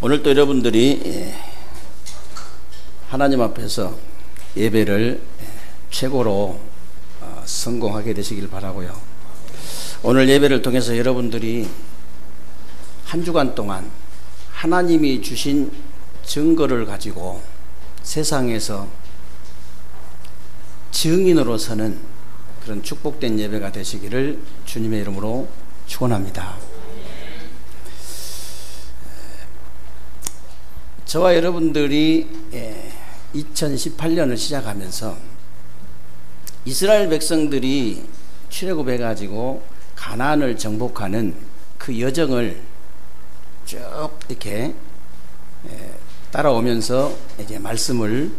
오늘도 여러분들이 하나님 앞에서 예배를 최고로 성공하게 되시길 바라고요. 오늘 예배를 통해서 여러분들이 한 주간 동안 하나님이 주신 증거를 가지고 세상에서 증인으로 서는 그런 축복된 예배가 되시기를 주님의 이름으로 축원합니다. 저와 여러분들이 2018년을 시작하면서 이스라엘 백성들이 출애굽해 가지고 가나안을 정복하는 그 여정을 쭉 이렇게 따라오면서 이제 말씀을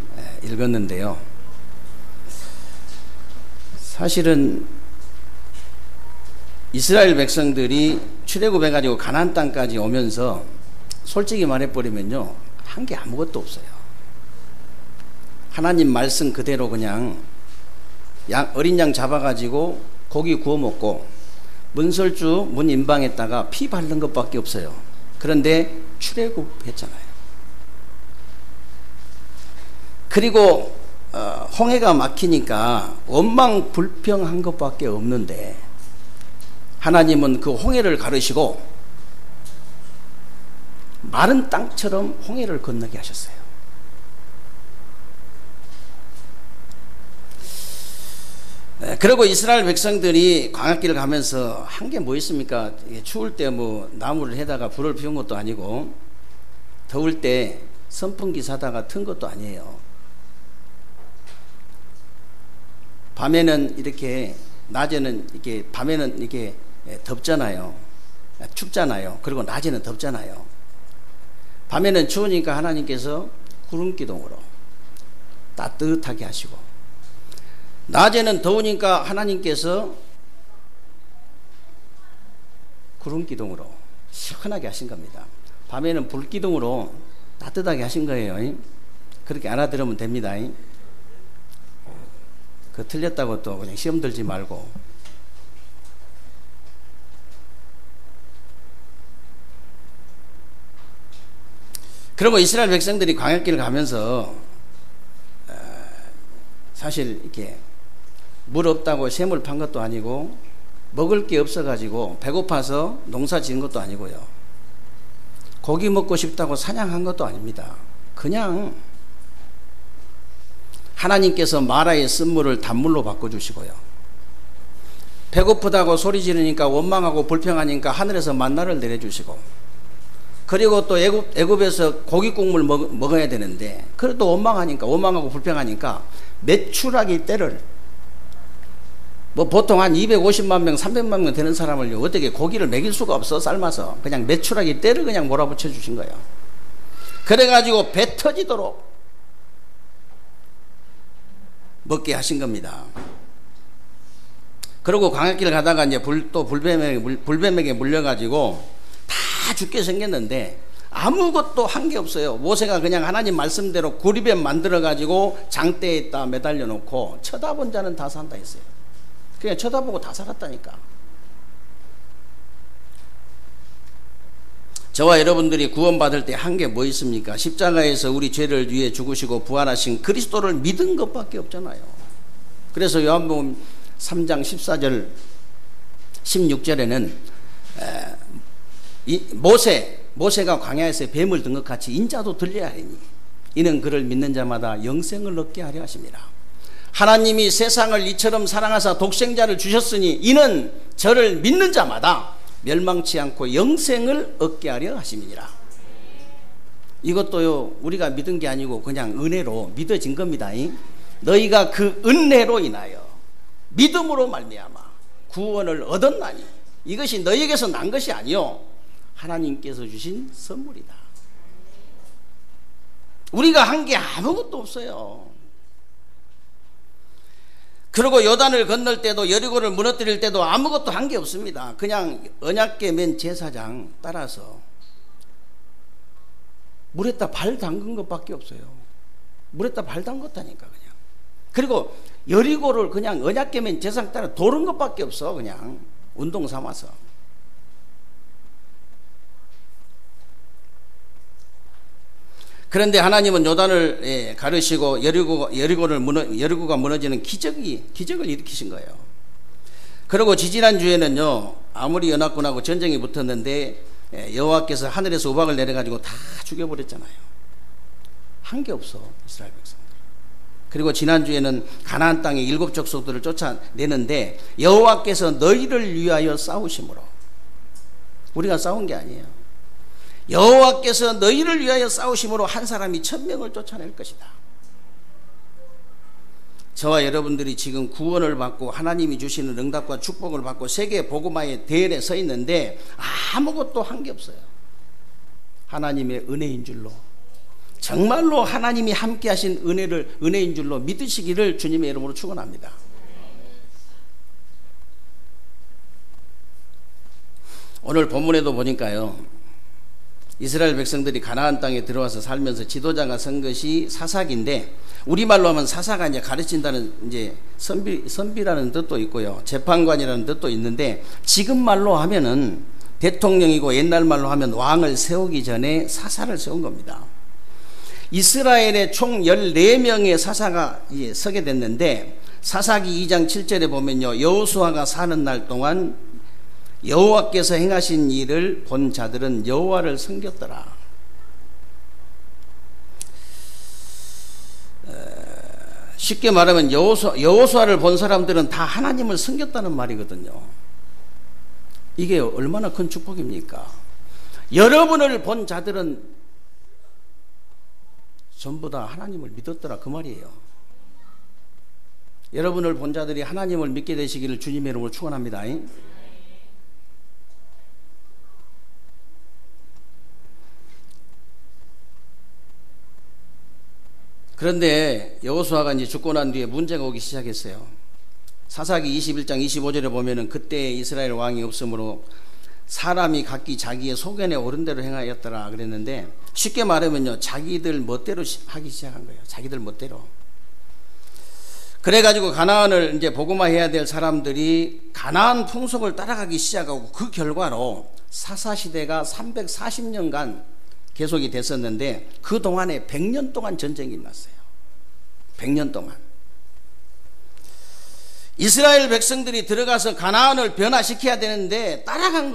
읽었는데요. 사실은 이스라엘 백성들이 출애굽해 가지고 가나안 땅까지 오면서 솔직히 말해버리면요, 한 게 아무것도 없어요. 하나님 말씀 그대로 그냥 어린 양 잡아가지고 고기 구워 먹고 문설주 문 인방에다가 피 바른 것밖에 없어요. 그런데 출애굽했잖아요. 그리고 홍해가 막히니까 원망불평한 것밖에 없는데 하나님은 그 홍해를 가르시고 마른 땅처럼 홍해를 건너게 하셨어요. 그리고 이스라엘 백성들이 광야길을 가면서 한 게 뭐 있습니까? 추울 때 뭐 나무를 해다가 불을 피운 것도 아니고 더울 때 선풍기 사다가 튼 것도 아니에요. 밤에는 이렇게, 낮에는 이렇게, 밤에는 이렇게 덥잖아요. 춥잖아요. 그리고 낮에는 덥잖아요. 밤에는 추우니까 하나님께서 구름기둥으로 따뜻하게 하시고, 낮에는 더우니까 하나님께서 구름기둥으로 시원하게 하신 겁니다. 밤에는 불기둥으로 따뜻하게 하신 거예요. 그렇게 알아들으면 됩니다. 그 틀렸다고 또 그냥 시험 들지 말고. 그리고 이스라엘 백성들이 광야길을 가면서 사실 이렇게 물 없다고 샘을 판 것도 아니고 먹을 게 없어가지고 배고파서 농사 지은 것도 아니고요. 고기 먹고 싶다고 사냥한 것도 아닙니다. 그냥 하나님께서 마라의 쓴물을 단물로 바꿔주시고요. 배고프다고 소리 지르니까 원망하고 불평하니까 하늘에서 만나를 내려주시고, 그리고 또 애굽에서 고기 국물 먹어야 되는데 그래도 원망하고 불평하니까 메추라기 떼를, 뭐 보통 한 250만 명 300만 명 되는 사람을 어떻게 고기를 먹일 수가 없어. 삶아서 그냥 메추라기 떼를 그냥 몰아붙여 주신 거예요. 그래가지고 배 터지도록 먹게 하신 겁니다. 그리고 광야길을 가다가 이제 불뱀에게 물려가지고 다 죽게 생겼는데 아무것도 한 게 없어요. 모세가 그냥 하나님 말씀대로 구리뱀 만들어가지고 장대에다 매달려 놓고 쳐다본 자는 다 산다 했어요. 그냥 쳐다보고 다 살았다니까. 저와 여러분들이 구원받을 때 한 게 뭐 있습니까? 십자가에서 우리 죄를 위해 죽으시고 부활하신 그리스도를 믿은 것밖에 없잖아요. 그래서 요한복음 3장 14절 16절에는 모세가 광야에서 뱀을 든 것 같이 인자도 들려야 하니 이는 그를 믿는 자마다 영생을 얻게 하려 하심이라. 하나님이 세상을 이처럼 사랑하사 독생자를 주셨으니 이는 저를 믿는 자마다 멸망치 않고 영생을 얻게 하려 하심이니라. 이것도요, 우리가 믿은 게 아니고 그냥 은혜로 믿어진 겁니다. 너희가 그 은혜로 인하여 믿음으로 말미암아 구원을 얻었나니 이것이 너희에게서 난 것이 아니요 하나님께서 주신 선물이다. 우리가 한 게 아무것도 없어요. 그리고 요단을 건널 때도 여리고를 무너뜨릴 때도 아무것도 한 게 없습니다. 그냥 언약궤 맨 제사장 따라서 물에다 발 담근 것밖에 없어요. 물에다 발 담궜다니까 그냥. 그리고 여리고를 그냥 언약궤 맨 제사장 따라 도는 것밖에 없어. 그냥 운동 삼아서. 그런데 하나님은 요단을 가르시고 여리고가 무너지는 기적을 일으키신 거예요. 그리고 지지난주에는요, 아무리 연합군하고 전쟁이 붙었는데 여호와께서 하늘에서 우박을 내려가지고 다 죽여버렸잖아요. 한 게 없어, 이스라엘 백성들. 그리고 지난주에는 가나안 땅의 7 족속들을 쫓아내는데 여호와께서 너희를 위하여 싸우심으로, 우리가 싸운 게 아니에요. 여호와께서 너희를 위하여 싸우심으로 한 사람이 1000명을 쫓아낼 것이다. 저와 여러분들이 지금 구원을 받고 하나님이 주시는 응답과 축복을 받고 세계 복음화의 대열에 서 있는데 아무것도 한 게 없어요. 하나님의 은혜인 줄로, 정말로 하나님이 함께 하신 은혜인 줄로 믿으시기를 주님의 이름으로 축원합니다. 오늘 본문에도 보니까요, 이스라엘 백성들이 가나안 땅에 들어와서 살면서 지도자가 선 것이 사삭인데, 우리말로 하면 사사가 이제 가르친다는 이제 선비라는 뜻도 있고요, 재판관이라는 뜻도 있는데, 지금 말로 하면은 대통령이고 옛날 말로 하면 왕을 세우기 전에 사사를 세운 겁니다. 이스라엘에 총 14명의 사사가 서게 됐는데, 사사기 2장 7절에 보면요, 여호수아가 사는 날 동안 여호와께서 행하신 일을 본 자들은 여호와를 섬겼더라. 쉽게 말하면 여호수아를 본 사람들은 다 하나님을 섬겼다는 말이거든요. 이게 얼마나 큰 축복입니까? 여러분을 본 자들은 전부 다 하나님을 믿었더라, 그 말이에요. 여러분을 본 자들이 하나님을 믿게 되시기를 주님의 이름으로 축원합니다. 그런데 여호수아가 이제 죽고 난 뒤에 문제가 오기 시작했어요. 사사기 21장 25절에 보면은 그때 이스라엘 왕이 없으므로 사람이 각기 자기의 소견에 옳은 대로 행하였더라 그랬는데, 쉽게 말하면요, 자기들 멋대로 하기 시작한 거예요. 자기들 멋대로. 그래가지고 가나안을 이제 복음화해야 될 사람들이 가나안 풍속을 따라가기 시작하고, 그 결과로 사사시대가 340년간 계속이 됐었는데, 그 동안에 100년 동안 전쟁이 났어요. 100년 동안. 이스라엘 백성들이 들어가서 가나안을 변화시켜야 되는데 따라간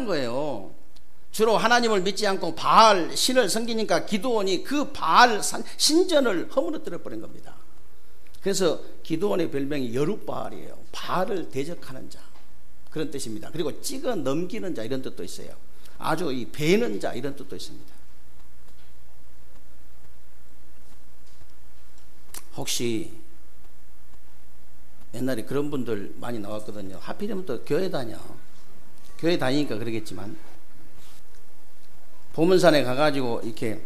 거예요. 주로 하나님을 믿지 않고 바알 신을 섬기니까 기드온이 그 바알 신전을 허물어뜨려 버린 겁니다. 그래서 기드온의 별명이 여룻바알이에요. 바알을 대적하는 자, 그런 뜻입니다. 그리고 찍어 넘기는 자, 이런 뜻도 있어요. 아주 이 베는 자, 이런 뜻도 있습니다. 혹시 옛날에 그런 분들 많이 나왔거든요. 하필이면 또 교회 다니니까 그러겠지만, 보문산에 가가지고 이렇게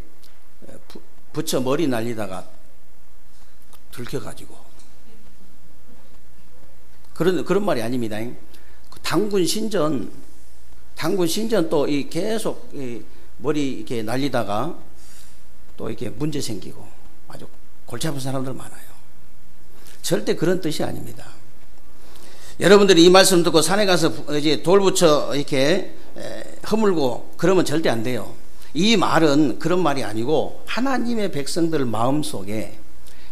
부처 머리 날리다가 들켜가지고, 그런 말이 아닙니다. 당군 신전 또 이 계속 이 머리 이렇게 날리다가 또 이렇게 문제 생기고 아주 골치 아픈 사람들 많아요. 절대 그런 뜻이 아닙니다. 여러분들이 이 말씀 듣고 산에 가서 이제 돌 붙여 이렇게 허물고 그러면 절대 안 돼요. 이 말은 그런 말이 아니고, 하나님의 백성들 마음속에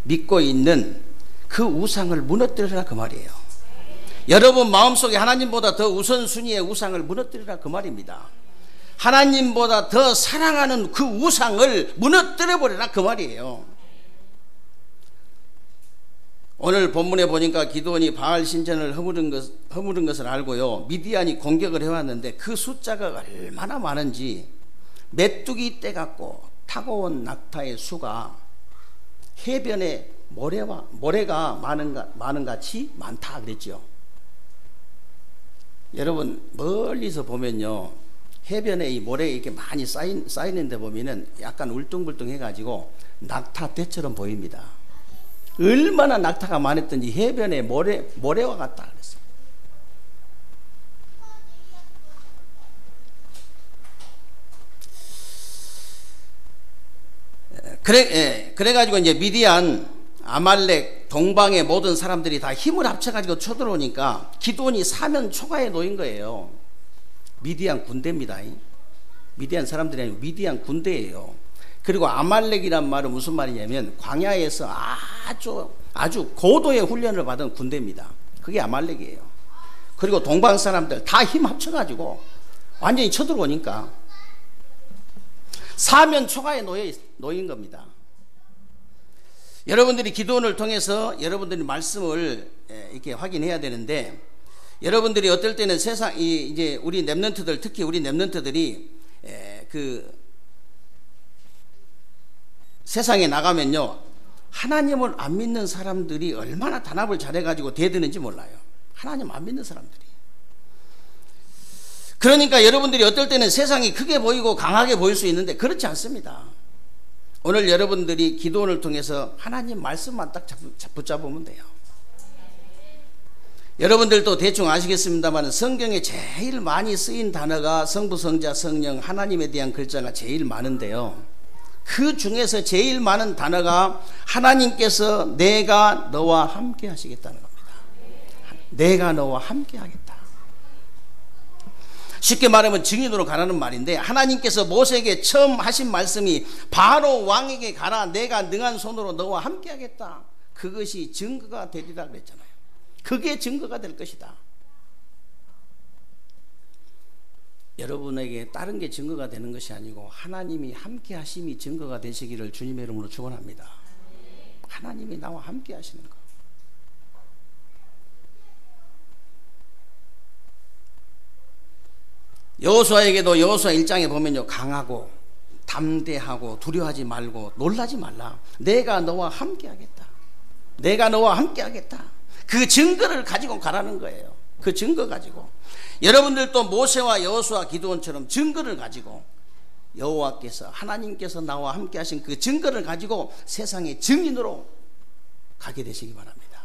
믿고 있는 그 우상을 무너뜨리라, 그 말이에요. 여러분 마음속에 하나님보다 더 우선순위의 우상을 무너뜨리라, 그 말입니다. 하나님보다 더 사랑하는 그 우상을 무너뜨려버리라, 그 말이에요. 오늘 본문에 보니까 기드온이 바알 신전을 허물은 것을 알고요, 미디안이 공격을 해왔는데 그 숫자가 얼마나 많은지, 메뚜기 떼 같고 타고 온 낙타의 수가 해변에 모래가 많은 같이 많다 그랬죠. 여러분 멀리서 보면요, 해변에 이 모래 이렇게 많이 쌓이는데 보면은 약간 울퉁불퉁 해가지고 낙타 떼처럼 보입니다. 얼마나 낙타가 많았던지 해변에 모래와 같다 그랬어요. 그래가지고 이제 미디안, 아말렉, 동방의 모든 사람들이 다 힘을 합쳐가지고 쳐들어오니까 기드온이 사면 초가에 놓인 거예요. 미디안 군대입니다. 미디안 사람들이 아니고 미디안 군대예요. 그리고 아말렉이란 말은 무슨 말이냐면 광야에서 아주 고도의 훈련을 받은 군대입니다. 그게 아말렉이에요. 그리고 동방 사람들 다 힘 합쳐가지고 완전히 쳐들어오니까 사면 초가에 놓인 겁니다. 여러분들이 기도원을 통해서 여러분들이 말씀을 이렇게 확인해야 되는데, 여러분들이 어떨 때는 이제 우리 렘넌트들, 특히 우리 렘넌트들이 그 세상에 나가면요, 하나님을 안 믿는 사람들이 얼마나 단합을 잘해가지고 대드는지 몰라요. 하나님 안 믿는 사람들이. 그러니까 여러분들이 어떨 때는 세상이 크게 보이고 강하게 보일 수 있는데 그렇지 않습니다. 오늘 여러분들이 기도원을 통해서 하나님 말씀만 딱 붙잡으면 돼요. 여러분들도 대충 아시겠습니다만 성경에 제일 많이 쓰인 단어가 성부, 성자, 성령, 하나님에 대한 글자가 제일 많은데요, 그 중에서 제일 많은 단어가 하나님께서 내가 너와 함께 하시겠다는 겁니다. 내가 너와 함께 하겠다. 쉽게 말하면 증인으로 가라는 말인데, 하나님께서 모세에게 처음 하신 말씀이 바로 왕에게 가라, 내가 능한 손으로 너와 함께 하겠다. 그것이 증거가 되리라 그랬잖아요. 그게 증거가 될 것이다. 여러분에게 다른 게 증거가 되는 것이 아니고 하나님이 함께 하심이 증거가 되시기를 주님의 이름으로 축원합니다. 하나님이 나와 함께 하시는 것. 여호수아에게도 여호수아 1장에 보면요, 강하고 담대하고 두려워하지 말고 놀라지 말라. 내가 너와 함께 하겠다. 내가 너와 함께 하겠다. 그 증거를 가지고 가라는 거예요. 그 증거 가지고 여러분들도 모세와 여호수아, 기드온처럼 증거를 가지고 여호와께서, 하나님께서 나와 함께 하신 그 증거를 가지고 세상의 증인으로 가게 되시기 바랍니다.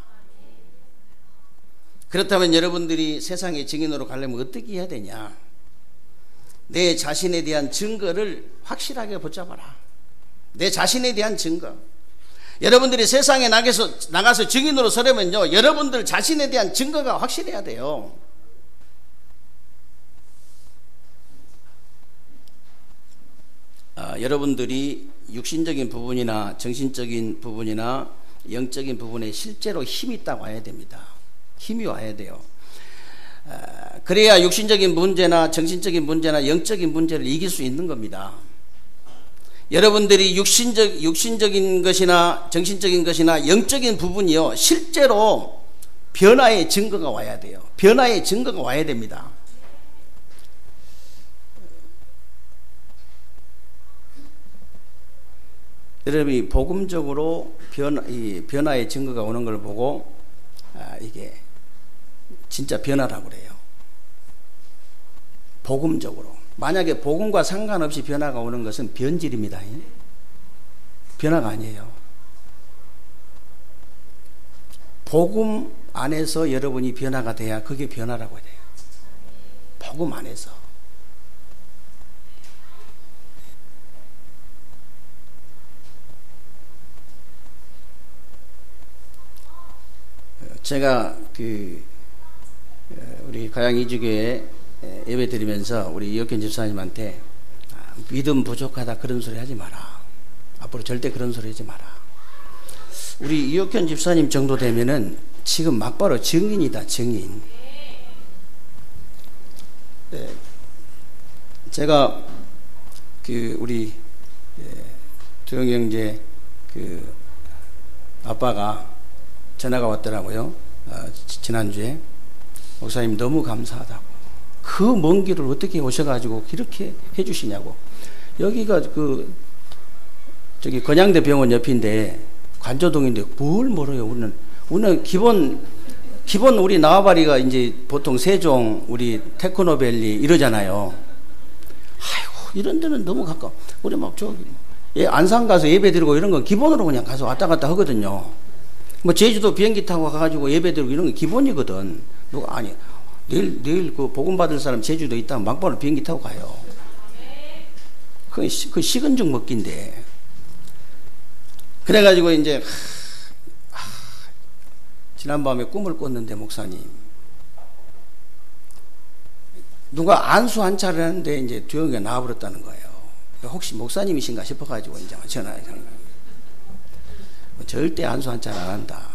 그렇다면 여러분들이 세상의 증인으로 가려면 어떻게 해야 되냐? 내 자신에 대한 증거를 확실하게 붙잡아라. 내 자신에 대한 증거. 여러분들이 세상에 나가서 증인으로 서려면요, 여러분들 자신에 대한 증거가 확실해야 돼요. 여러분들이 육신적인 부분이나 정신적인 부분이나 영적인 부분에 실제로 힘이 있다고 와야 됩니다. 힘이 와야 돼요. 그래야 육신적인 문제나 정신적인 문제나 영적인 문제를 이길 수 있는 겁니다. 여러분들이 육신적인 것이나 정신적인 것이나 영적인 부분이요, 실제로 변화의 증거가 와야 돼요. 변화의 증거가 와야 됩니다. 여러분이 복음적으로 변화의 증거가 오는 걸 보고 이게 진짜 변화라고 그래요. 복음적으로. 만약에 복음과 상관없이 변화가 오는 것은 변질입니다. 변화가 아니에요. 복음 안에서 여러분이 변화가 돼야 그게 변화라고 해요. 복음 안에서. 제가 우리 가양 이주교회 예배 드리면서 우리 이혁현 집사님한테 믿음 부족하다 그런 소리 하지 마라. 앞으로 절대 그런 소리 하지 마라. 우리 이혁현 집사님 정도 되면은 지금 막바로 증인이다, 증인. 네. 제가 우리 두영이 형제 아빠가 전화가 왔더라고요. 지난주에. 목사님 너무 감사하다고. 그 먼 길을 어떻게 오셔가지고 이렇게 해주시냐고. 여기가 저기 건양대 병원 옆인데 관저동인데 뭘 멀어요. 우리는 기본 우리 나와바리가 이제 보통 세종, 우리 테크노밸리 이러잖아요. 아이고 이런 데는 너무 가까워. 우리 막 저기 안산 가서 예배 드리고 이런 건 기본으로 그냥 가서 왔다 갔다 하거든요. 뭐 제주도 비행기 타고 가가지고 예배 드리고 이런 게 기본이거든. 누가 아니 내일 그 복음 받을 사람 제주도 있다면 막바로 비행기 타고 가요. 그 식은죽 먹기인데. 그래가지고 이제 지난밤에 꿈을 꿨는데 목사님 누가 안수 한 차를 하는데 이제 두영이가 나와버렸다는 거예요. 혹시 목사님이신가 싶어가지고 이제 전화해서 절대 안수 한잔 안 한다.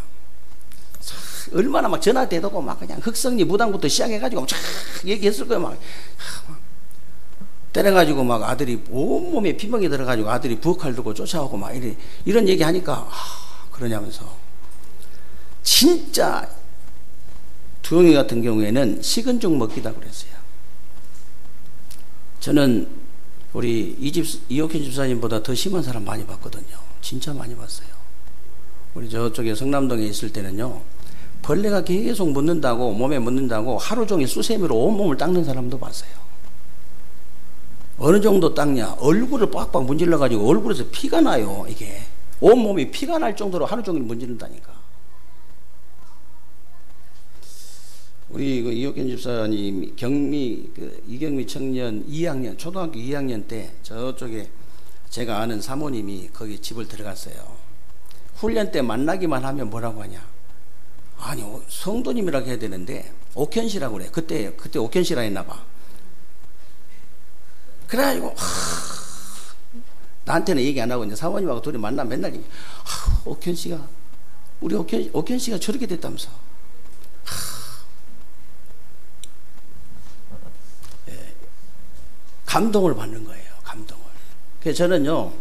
얼마나 막 전화 대도고 막 그냥 흑성리 무당부터 시작해가지고 쫙 얘기했을 거예요. 막 때려가지고 막 아들이 온몸에 피멍이 들어가지고 아들이 부엌칼 들고 쫓아오고 막 이런 얘기 하니까 그러냐면서. 진짜 두영이 같은 경우에는 식은 죽 먹기다 그랬어요. 저는 우리 이옥현 집사님보다 더 심한 사람 많이 봤거든요. 진짜 많이 봤어요. 우리 저쪽에 성남동에 있을 때는요, 벌레가 계속 묻는다고, 몸에 묻는다고 하루 종일 수세미로 온몸을 닦는 사람도 봤어요. 어느 정도 닦냐? 얼굴을 빡빡 문질러 가지고 얼굴에서 피가 나요. 이게 온몸이 피가 날 정도로 하루 종일 문지른다니까. 우리 이옥현 집사님 이경미 청년 2학년 초등학교 2학년 때 저쪽에 제가 아는 사모님이 거기 집을 들어갔어요. 훈련 때 만나기만 하면 뭐라고 하냐? 아니 성도님이라고 해야 되는데 옥현씨라고 그래. 그때 옥현씨라 했나 봐. 그래가지고 나한테는 얘기 안 하고 이제 사모님하고 둘이 만나면 맨날 얘기. 옥현씨가 우리 옥현씨가 저렇게 됐다면서. 감동을 받는 거예요. 감동을. 그래서 저는요,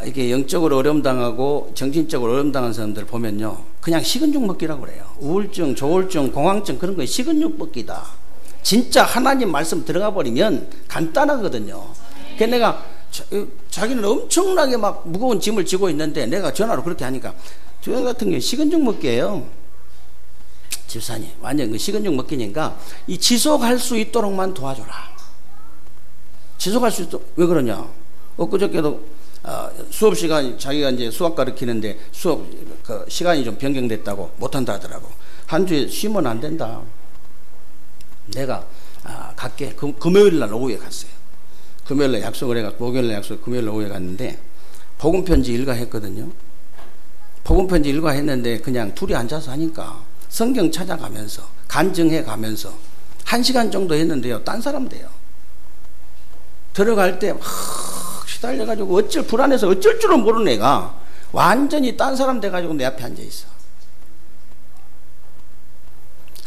이렇게 영적으로 어려움당하고 정신적으로 어려움당한 사람들 보면요, 그냥 식은 죽 먹기라고 그래요. 우울증, 조울증, 공황증 그런 거 식은 죽 먹기다. 진짜 하나님 말씀 들어가 버리면 간단하거든요. 그래서 내가 자기는 엄청나게 막 무거운 짐을 지고 있는데 내가 전화로 그렇게 하니까 저 같은 경우에 식은 죽 먹기예요. 집사님 완전 그 식은 죽 먹기니까 이 지속할 수 있도록만 도와줘라. 지속할 수 있도록. 왜 그러냐? 엊그저께도 수업 시간 자기가 이제 수학 가르치는데 수업 그 시간이 좀 변경됐다고 못한다 하더라고. 한 주에 쉬면 안 된다. 내가 갈게. 금요일 날 오후에 갔어요. 금요일 날 약속을 해가 목요일 날 약속 금요일 날 오후에 갔는데 복음 편지 일과했거든요. 복음 편지 일과했는데 그냥 둘이 앉아서 하니까 성경 찾아가면서 간증해 가면서 1시간 정도 했는데요. 딴 사람 돼요. 들어갈 때 막 시달려가지고 불안해서 어쩔 줄은 모르는 애가 완전히 딴 사람 돼가지고 내 앞에 앉아있어.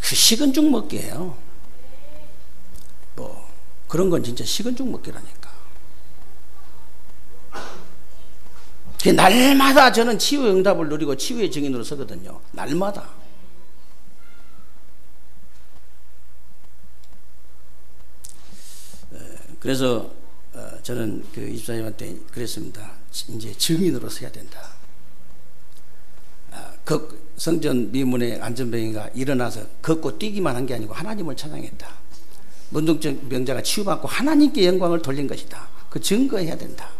그 식은 죽 먹기예요. 뭐 그런 건 진짜 식은 죽 먹기라니까. 날마다 저는 치유의 응답을 누리고 치유의 증인으로 서거든요. 날마다. 그래서 저는 그 입사님한테 그랬습니다. 이제 증인으로 서야 된다. 성전 미문의 안전병이가 일어나서 걷고 뛰기만 한 게 아니고 하나님을 찬양했다. 문둥증 병자가 치유받고 하나님께 영광을 돌린 것이다. 그 증거해야 된다.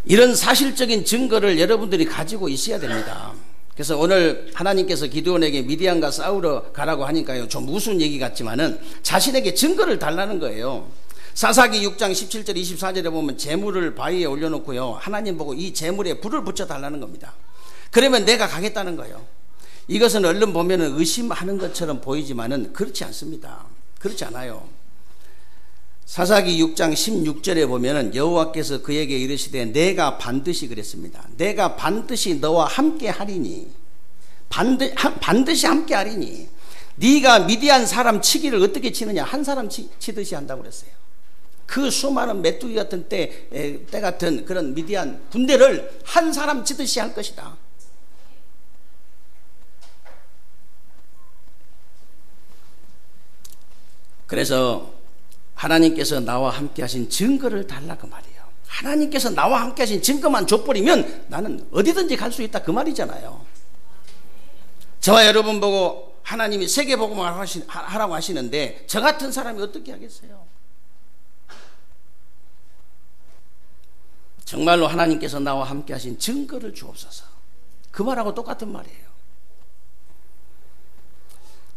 이런 사실적인 증거를 여러분들이 가지고 있어야 됩니다. 그래서 오늘 하나님께서 기드온에게 미디안과 싸우러 가라고 하니까요, 좀 무슨 얘기 같지만은 자신에게 증거를 달라는 거예요. 사사기 6장 17절 24절에 보면 재물을 바위에 올려놓고요, 하나님 보고 이 재물에 불을 붙여 달라는 겁니다. 그러면 내가 가겠다는 거예요. 이것은 얼른 보면은 의심하는 것처럼 보이지만은 그렇지 않습니다. 그렇지 않아요. 사사기 6장 16절에 보면은 여호와께서 그에게 이르시되 내가 반드시 그랬습니다. 내가 반드시 너와 함께 하리니, 반드시 함께 하리니 네가 미디안 사람 치기를 어떻게 치느냐, 한 사람 치듯이 한다고 그랬어요. 그 수많은 메뚜기 같은 때 같은 그런 미디안 군대를 한 사람 치듯이 할 것이다. 그래서 하나님께서 나와 함께 하신 증거를 달라 그 말이에요. 하나님께서 나와 함께 하신 증거만 줘버리면 나는 어디든지 갈 수 있다 그 말이잖아요. 저와 여러분 보고 하나님이 세계복음을 하라고 하시는데 저 같은 사람이 어떻게 하겠어요? 정말로 하나님께서 나와 함께 하신 증거를 주옵소서. 그 말하고 똑같은 말이에요.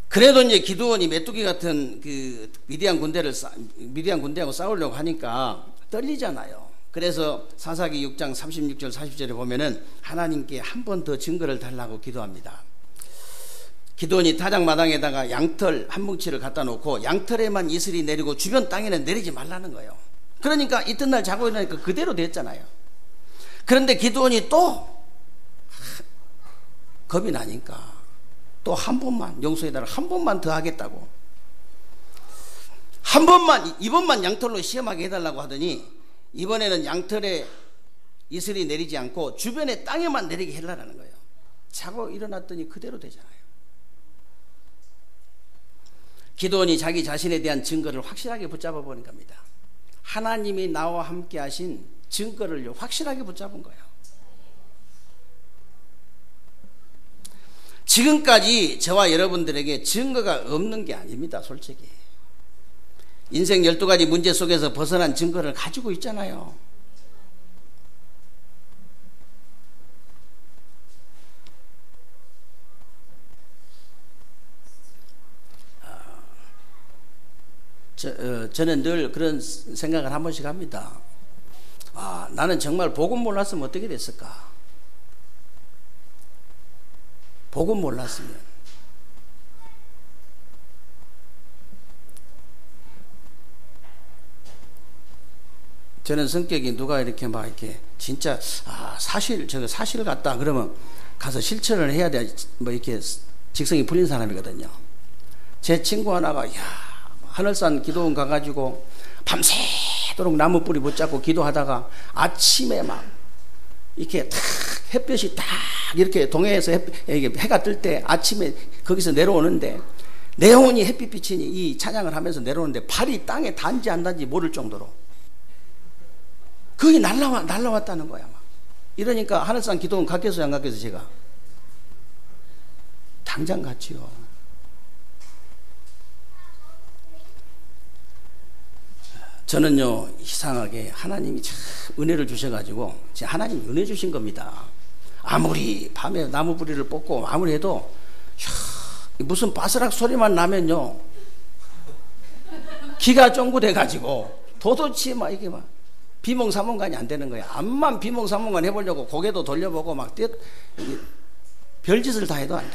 그래도 이제 기드온이 메뚜기 같은 그 미디안 군대하고 싸우려고 하니까 떨리잖아요. 그래서 사사기 6장 36절 40절에 보면은 하나님께 한 번 더 증거를 달라고 기도합니다. 기드온이 타작마당에다가 양털 한 뭉치를 갖다 놓고 양털에만 이슬이 내리고 주변 땅에는 내리지 말라는 거예요. 그러니까 이튿날 자고 일어나니까 그대로 됐잖아요. 그런데 기드온이 또 겁이 나니까 또 한 번만, 용서해달라, 한 번만 더 하겠다고, 한 번만, 이번만 양털로 시험하게 해달라고 하더니 이번에는 양털에 이슬이 내리지 않고 주변의 땅에만 내리게 해달라는 거예요. 자고 일어났더니 그대로 되잖아요. 기드온이 자기 자신에 대한 증거를 확실하게 붙잡아 버린 겁니다. 하나님이 나와 함께 하신 증거를 확실하게 붙잡은 거예요. 지금까지 저와 여러분들에게 증거가 없는 게 아닙니다. 솔직히 인생 12가지 문제 속에서 벗어난 증거를 가지고 있잖아요. 저는 늘 그런 생각을 한 번씩 합니다. 나는 정말 복음 몰랐으면 어떻게 됐을까? 복음 몰랐으면. 저는 성격이 누가 이렇게 막 이렇게 진짜 저거 사실 같다 그러면 가서 실천을 해야 돼, 뭐 이렇게 직성이 풀린 사람이거든요. 제 친구 하나가 하늘산 기도원 가가지고 밤새도록 나무 뿌리 붙잡고 기도하다가 아침에 막 이렇게 탁 햇볕이 딱 이렇게 동해에서 해가 뜰 때 아침에 거기서 내려오는데 내 영혼이 햇빛 비치니 이 찬양을 하면서 내려오는데 발이 땅에 닿는지 안 닿는지 모를 정도로 거기 날라왔다는 거야. 막. 이러니까 하늘산 기도원 갔겠어요, 안 갔겠어요? 제가 당장 갔지요. 저는요, 이상하게 하나님이 참 은혜를 주셔가지고, 하나님이 은혜 주신 겁니다. 아무리 밤에 나무 뿌리를 뽑고 아무리 해도 무슨 바스락 소리만 나면요 기가 쫑긋해가지고 도대체 막 이게 막 비몽사몽간이 안 되는 거야. 암만 비몽사몽간 해보려고 고개도 돌려보고 막 별짓을 다 해도 안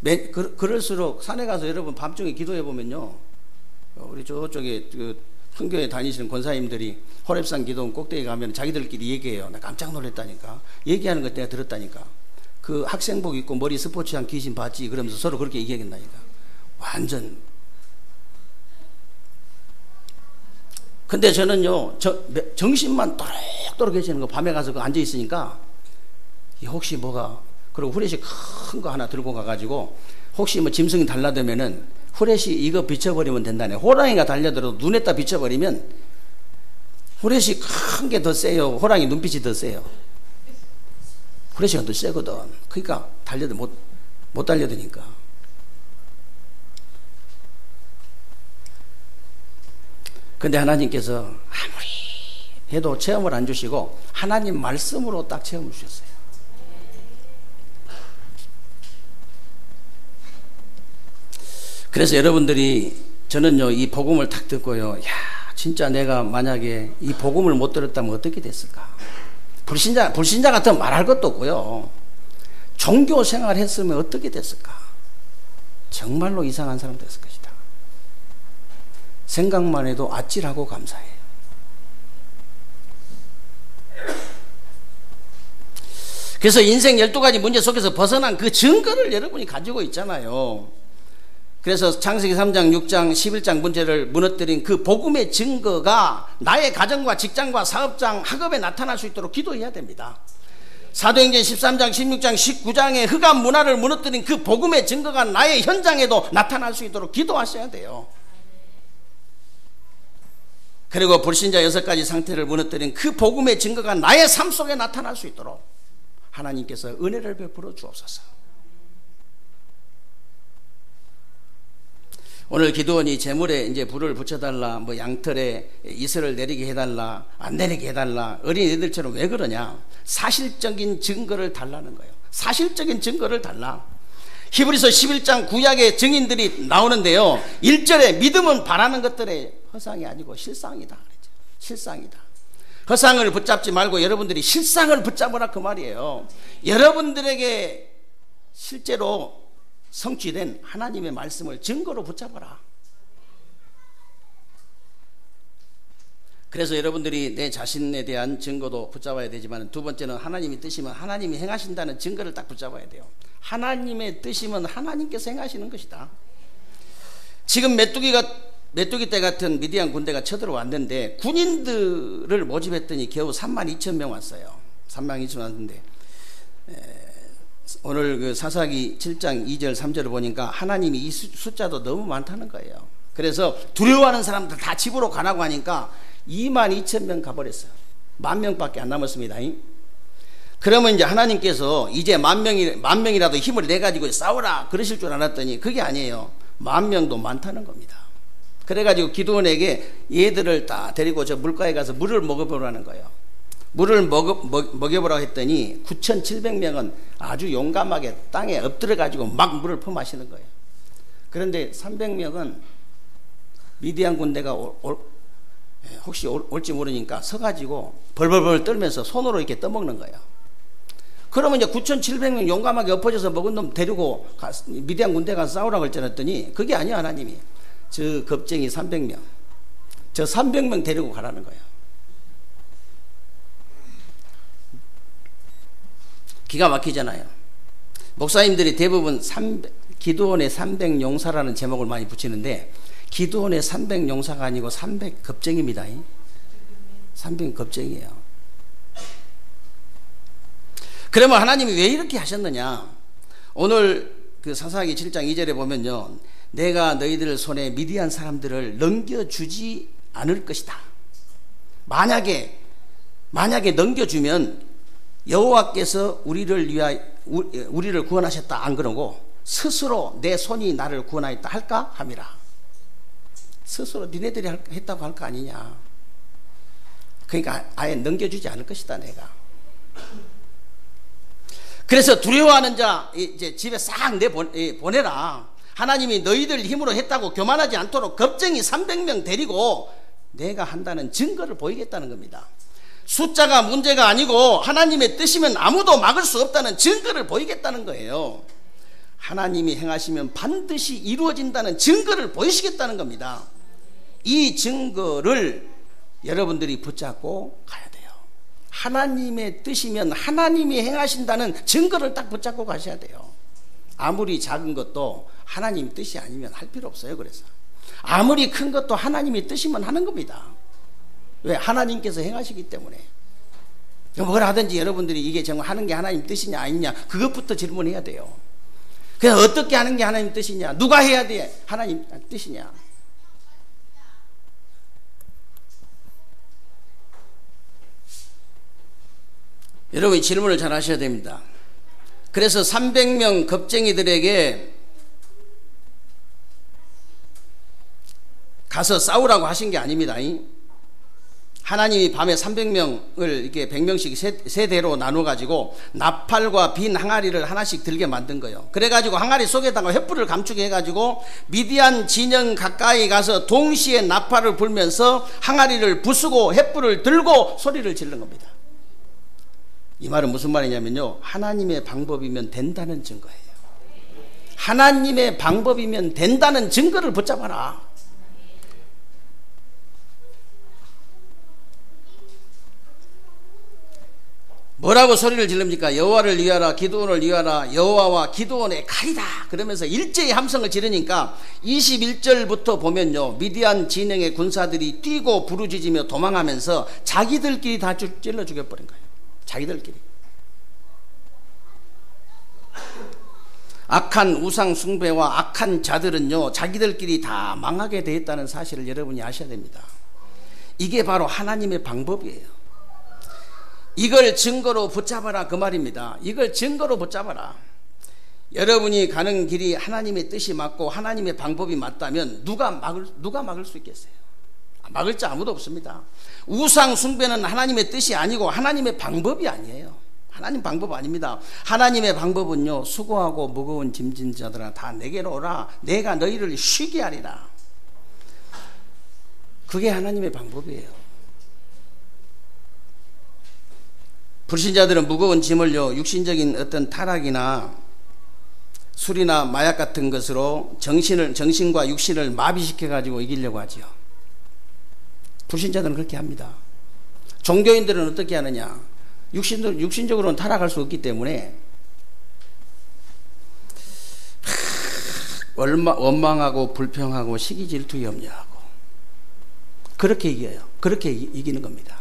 돼. 그럴수록 산에 가서 여러분 밤중에 기도해 보면요, 우리 저쪽에 그 흥교에 다니시는 권사님들이 호렙산 기도원 꼭대기 가면 자기들끼리 얘기해요. 나 깜짝 놀랐다니까. 얘기하는 것 내가 들었다니까. 그 학생복 입고 머리 스포츠한 귀신 봤지 그러면서 서로 그렇게 얘기하겠다니까. 완전. 근데 저는요, 정신만 또록또록 계시는 거 밤에 가서 앉아 있으니까 혹시 뭐가, 그리고 후레쉬 큰 거 하나 들고 가가지고 혹시 뭐 짐승이 달라들면은 후레쉬 이거 비춰버리면 된다네. 호랑이가 달려들어도 눈에다 비춰버리면 후레쉬 큰 게 더 세요. 호랑이 눈빛이 더 세요. 후레쉬가 더 세거든. 그러니까 달려도 못 달려드니까. 근데 하나님께서 아무리 해도 체험을 안 주시고 하나님 말씀으로 딱 체험을 주셨어요. 그래서 여러분들이, 저는요, 이 복음을 딱 듣고요, 진짜 내가 만약에 이 복음을 못 들었다면 어떻게 됐을까? 불신자 같은 말할 것도 없고요, 종교 생활 했으면 어떻게 됐을까? 정말로 이상한 사람 됐을 것이다. 생각만 해도 아찔하고 감사해요. 그래서 인생 12가지 문제 속에서 벗어난 그 증거를 여러분이 가지고 있잖아요. 그래서 창세기 3장, 6장, 11장 문제를 무너뜨린 그 복음의 증거가 나의 가정과 직장과 사업장, 학업에 나타날 수 있도록 기도해야 됩니다. 사도행전 13장, 16장, 19장의 흑암 문화를 무너뜨린 그 복음의 증거가 나의 현장에도 나타날 수 있도록 기도하셔야 돼요. 그리고 불신자 6가지 상태를 무너뜨린 그 복음의 증거가 나의 삶 속에 나타날 수 있도록 하나님께서 은혜를 베풀어 주옵소서. 오늘 기도원이 제물에 이제 불을 붙여달라, 뭐 양털에 이슬을 내리게 해달라, 안 내리게 해달라, 어린애들처럼 왜 그러냐? 사실적인 증거를 달라는 거예요. 사실적인 증거를 달라. 히브리서 11장 구약의 증인들이 나오는데요, 1절에 믿음은 바라는 것들의 허상이 아니고 실상이다 그랬죠. 실상이다. 허상을 붙잡지 말고 여러분들이 실상을 붙잡으라 그 말이에요. 여러분들에게 실제로 성취된 하나님의 말씀을 증거로 붙잡아라. 그래서 여러분들이 내 자신에 대한 증거도 붙잡아야 되지만, 두 번째는 하나님이 뜻이면 하나님이 행하신다는 증거를 딱 붙잡아야 돼요. 하나님의 뜻이면 하나님께서 행하시는 것이다. 지금 메뚜기 때 같은 미디안 군대가 쳐들어왔는데 군인들을 모집했더니 겨우 32,000명 왔어요. 32,000명 왔는데 오늘 그 사사기 7장 2절 3절을 보니까 하나님이 이 숫자도 너무 많다는 거예요. 그래서 두려워하는 사람들 다 집으로 가라고 하니까 22,000명 가버렸어요. 10,000명밖에 안 남았습니다. 그러면 이제 하나님께서 이제 10,000명이라도 힘을 내가지고 싸우라 그러실 줄 알았더니 그게 아니에요. 10,000명도 많다는 겁니다. 그래가지고 기드온에게 얘들을 다 데리고 저 물가에 가서 물을 먹여보라는 거예요. 물을 먹여보라고 했더니 9,700명은 아주 용감하게 땅에 엎드려가지고 막 물을 퍼마시는 거예요. 그런데 300명은 미디안 군대가 혹시 올지 모르니까 서가지고 벌벌벌 떨면서 손으로 이렇게 떠먹는 거예요. 그러면 이제 9,700명 용감하게 엎어져서 먹은 놈 데리고 미디안 군대 가서 싸우라고 했더니 그게 아니야. 하나님이 저 겁쟁이 300명, 저 300명 데리고 가라는 거예요. 기가 막히잖아요. 목사님들이 대부분 기드온의 300용사라는 제목을 많이 붙이는데 기드온의 300용사가 아니고 300겁쟁이입니다. 300겁쟁이에요. 그러면 하나님이 왜 이렇게 하셨느냐? 오늘 그 사사기 7장 2절에 보면요, 내가 너희들 손에 미디안 사람들을 넘겨주지 않을 것이다. 만약에 넘겨주면 여호와께서 우리를 구원하셨다 안 그러고 스스로 내 손이 나를 구원하였다 할까 함이라. 스스로 니네들이 했다고 할 거 아니냐. 그러니까 아예 넘겨주지 않을 것이다 내가. 그래서 두려워하는 자 이제 집에 싹 보내라. 하나님이 너희들 힘으로 했다고 교만하지 않도록 겁쟁이 300명 데리고 내가 한다는 증거를 보이겠다는 겁니다. 숫자가 문제가 아니고 하나님의 뜻이면 아무도 막을 수 없다는 증거를 보이겠다는 거예요. 하나님이 행하시면 반드시 이루어진다는 증거를 보이시겠다는 겁니다. 이 증거를 여러분들이 붙잡고 가야 돼요. 하나님의 뜻이면 하나님이 행하신다는 증거를 딱 붙잡고 가셔야 돼요. 아무리 작은 것도 하나님 뜻이 아니면 할 필요 없어요. 그래서 아무리 큰 것도 하나님의 뜻이면 하는 겁니다. 왜? 하나님께서 행하시기 때문에. 뭘 하든지 여러분들이 이게 정말 하는 게 하나님 뜻이냐 아니냐 그것부터 질문해야 돼요. 그냥 어떻게 하는 게 하나님 뜻이냐, 누가 해야 돼 하나님 뜻이냐. 여러분이 질문을 잘 하셔야 됩니다. 그래서 300명 겁쟁이들에게 가서 싸우라고 하신 게 아닙니다. 하나님이 밤에 300명을 이렇게 100명씩 세대로 나눠가지고 나팔과 빈 항아리를 하나씩 들게 만든 거예요. 그래가지고 항아리 속에다가 횃불을 감추게 해가지고 미디안 진영 가까이 가서 동시에 나팔을 불면서 항아리를 부수고 횃불을 들고 소리를 지른 겁니다. 이 말은 무슨 말이냐면요, 하나님의 방법이면 된다는 증거예요. 하나님의 방법이면 된다는 증거를 붙잡아라. 뭐라고 소리를 지릅니까? 여호와를 위하라, 기드온을 위하라, 여호와와 기드온의 칼이다. 그러면서 일제히 함성을 지르니까 21절부터 보면요, 미디안 진영의 군사들이 뛰고 부르짖으며 도망하면서 자기들끼리 다 찔러 죽여버린 거예요. 자기들끼리. 악한 우상 숭배와 악한 자들은요, 자기들끼리 다 망하게 되어 있다는 사실을 여러분이 아셔야 됩니다. 이게 바로 하나님의 방법이에요. 이걸 증거로 붙잡아라 그 말입니다. 이걸 증거로 붙잡아라. 여러분이 가는 길이 하나님의 뜻이 맞고 하나님의 방법이 맞다면 누가 막을 수 있겠어요? 막을 자 아무도 없습니다. 우상 숭배는 하나님의 뜻이 아니고 하나님의 방법이 아니에요. 하나님 방법 아닙니다. 하나님의 방법은요, 수고하고 무거운 짐진 자들아 다 내게로 오라, 내가 너희를 쉬게 하리라. 그게 하나님의 방법이에요. 불신자들은 무거운 짐을요, 육신적인 어떤 타락이나 술이나 마약 같은 것으로 정신과 육신을 마비시켜 가지고 이기려고 하지요. 불신자들은 그렇게 합니다. 종교인들은 어떻게 하느냐? 육신적으로는 타락할 수 없기 때문에 원망하고 불평하고 시기 질투 염려하고 그렇게 이겨요. 그렇게 이기는 겁니다.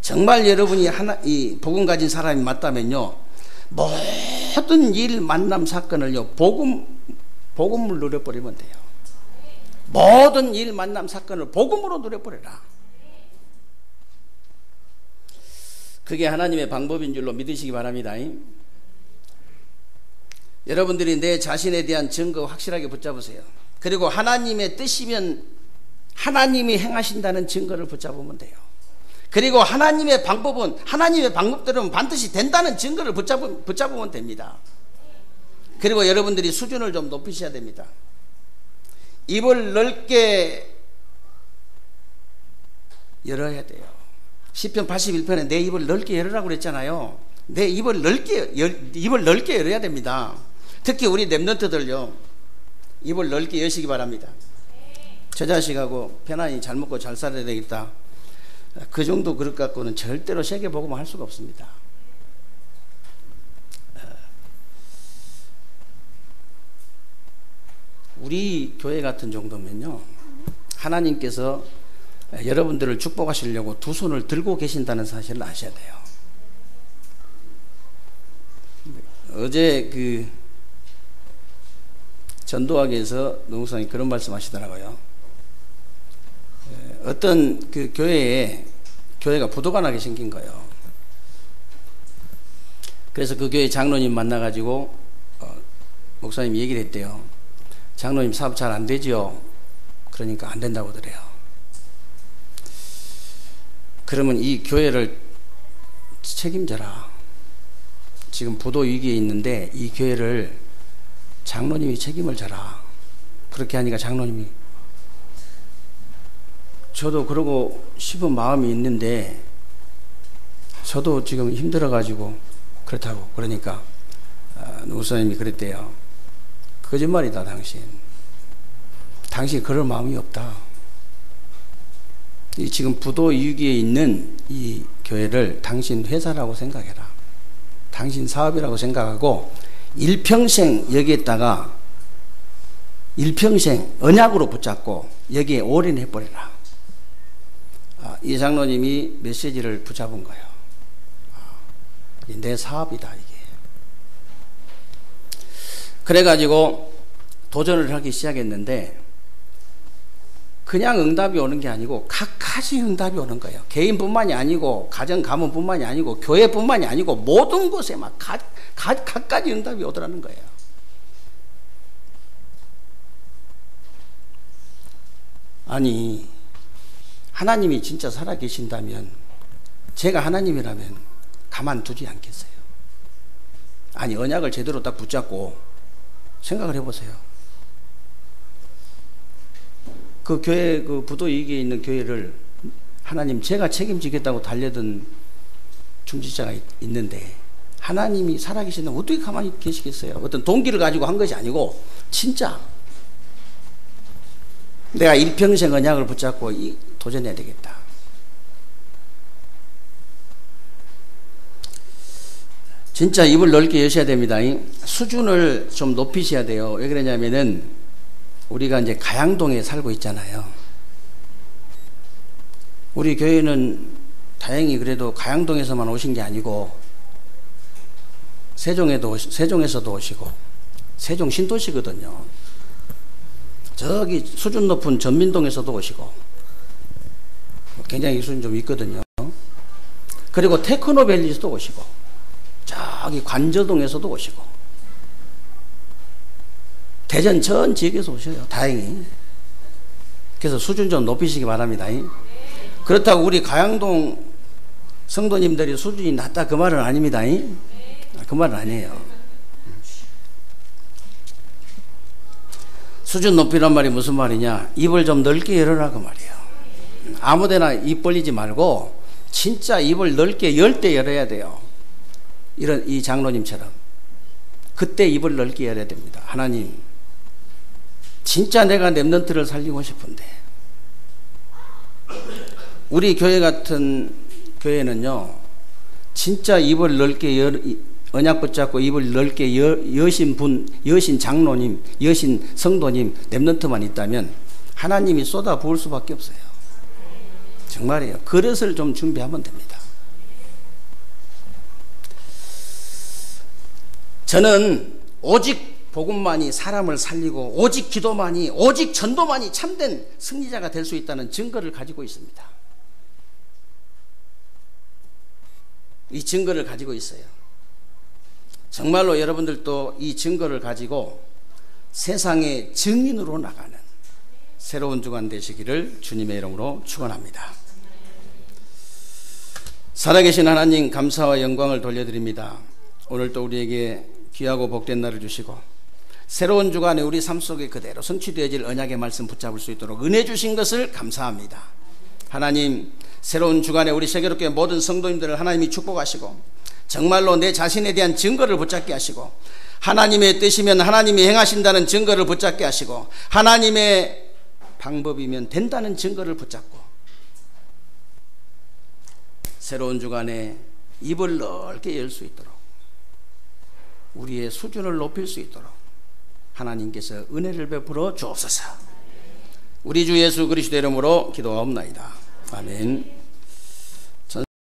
정말 여러분이 이 복음 가진 사람이 맞다면요, 모든 일, 만남, 사건을요 복음을 누려버리면 돼요. 모든 일, 만남, 사건을 복음으로 누려버려라. 그게 하나님의 방법인 줄로 믿으시기 바랍니다. 여러분들이 내 자신에 대한 증거 확실하게 붙잡으세요. 그리고 하나님의 뜻이면 하나님이 행하신다는 증거를 붙잡으면 돼요. 그리고 하나님의 방법대로는 반드시 된다는 증거를 붙잡으면 됩니다. 그리고 여러분들이 수준을 좀 높이셔야 됩니다. 입을 넓게 열어야 돼요. 시편 81편에 내 입을 넓게 열으라고 그랬잖아요. 내 입을 넓게 열어야 됩니다. 특히 우리 렘넌트들요, 입을 넓게 여시기 바랍니다. 저 자식하고 편안히 잘 먹고 잘 살아야 되겠다, 그 정도 그릇 갖고는 절대로 세계 복음을 할 수가 없습니다. 우리 교회 같은 정도면요, 하나님께서 여러분들을 축복하시려고 두 손을 들고 계신다는 사실을 아셔야 돼요. 어제 그 전도학에서 노무사님이 그런 말씀 하시더라고요. 어떤 그 교회가 부도가 나게 생긴 거예요. 그래서 그 교회 장로님 만나가지고 목사님이 얘기를 했대요. 장로님 사업 잘 안 되지요? 그러니까 안 된다고 그래요. 그러면 이 교회를 책임져라. 지금 부도 위기에 있는데 이 교회를 장로님이 책임을 져라. 그렇게 하니까 장로님이, 저도 그러고 싶은 마음이 있는데 저도 지금 힘들어가지고 그렇다고. 그러니까 노사님이 그랬대요. 거짓말이다. 당신 그럴 마음이 없다. 지금 부도 위기에 있는 이 교회를 당신 회사라고 생각해라. 당신 사업이라고 생각하고 일평생 여기에다가 일평생 언약으로 붙잡고 여기에 올인해버리라. 이 장로님이 메시지를 붙잡은 거예요. 내 사업이다 이게. 그래가지고 도전을 하기 시작했는데 그냥 응답이 오는 게 아니고 각가지 응답이 오는 거예요. 개인뿐만이 아니고 가정 가문뿐만이 아니고 교회뿐만이 아니고 모든 곳에 막 각가지 응답이 오더라는 거예요. 아니, 하나님이 진짜 살아계신다면, 제가 하나님이라면 가만두지 않겠어요. 아니, 언약을 제대로 딱 붙잡고 생각을 해보세요. 그 교회, 그 부도 위기에 있는 교회를 하나님 제가 책임지겠다고 달려든 중지자가 있는데 하나님이 살아계신다면 어떻게 가만히 계시겠어요? 어떤 동기를 가지고 한 것이 아니고 진짜 내가 일평생 언약을 붙잡고 도전해야 되겠다. 진짜 입을 넓게 여셔야 됩니다. 수준을 좀 높이셔야 돼요. 왜 그러냐면은 우리가 이제 가양동에 살고 있잖아요. 우리 교회는 다행히 그래도 가양동에서만 오신 게 아니고 세종에서도 오시고, 세종 신도시거든요. 저기 수준 높은 전민동에서도 오시고 굉장히 수준 좀 있거든요. 그리고 테크노밸리에서도 오시고 저기 관저동에서도 오시고 대전 전 지역에서 오셔요. 다행히. 그래서 수준 좀 높이시기 바랍니다. 그렇다고 우리 가양동 성도님들이 수준이 낮다 그 말은 아닙니다. 그 말은 아니에요. 수준 높이란 말이 무슨 말이냐? 입을 좀 넓게 열어라 그 말이에요. 아무데나 입 벌리지 말고 진짜 입을 넓게 열 때 열어야 돼요. 이 장로님처럼. 그때 입을 넓게 열어야 됩니다. 하나님, 진짜 내가 렘넌트를 살리고 싶은데, 우리 교회 같은 교회는요, 진짜 입을 넓게 언약 붙잡고 입을 넓게 여신 분, 여신 장로님, 여신 성도님, 렘넌트만 있다면 하나님이 쏟아 부을 수밖에 없어요. 정말이에요. 그릇을 좀 준비하면 됩니다. 저는 오직 복음만이 사람을 살리고 오직 기도만이, 오직 전도만이 참된 승리자가 될 수 있다는 증거를 가지고 있습니다. 이 증거를 가지고 있어요. 정말로 여러분들도 이 증거를 가지고 세상의 증인으로 나가는 새로운 주간 되시기를 주님의 이름으로 축원합니다. 살아계신 하나님, 감사와 영광을 돌려드립니다. 오늘도 우리에게 귀하고 복된 날을 주시고 새로운 주간에 우리 삶 속에 그대로 성취되어질 언약의 말씀 붙잡을 수 있도록 은혜 주신 것을 감사합니다. 하나님, 새로운 주간에 우리 세계롭게 모든 성도님들을 하나님이 축복하시고 정말로 내 자신에 대한 증거를 붙잡게 하시고 하나님의 뜻이면 하나님이 행하신다는 증거를 붙잡게 하시고 하나님의 방법이면 된다는 증거를 붙잡고 새로운 주간에 입을 넓게 열 수 있도록 우리의 수준을 높일 수 있도록 하나님께서 은혜를 베풀어 주옵소서. 우리 주 예수 그리스도 이름으로 기도하옵나이다. 아멘.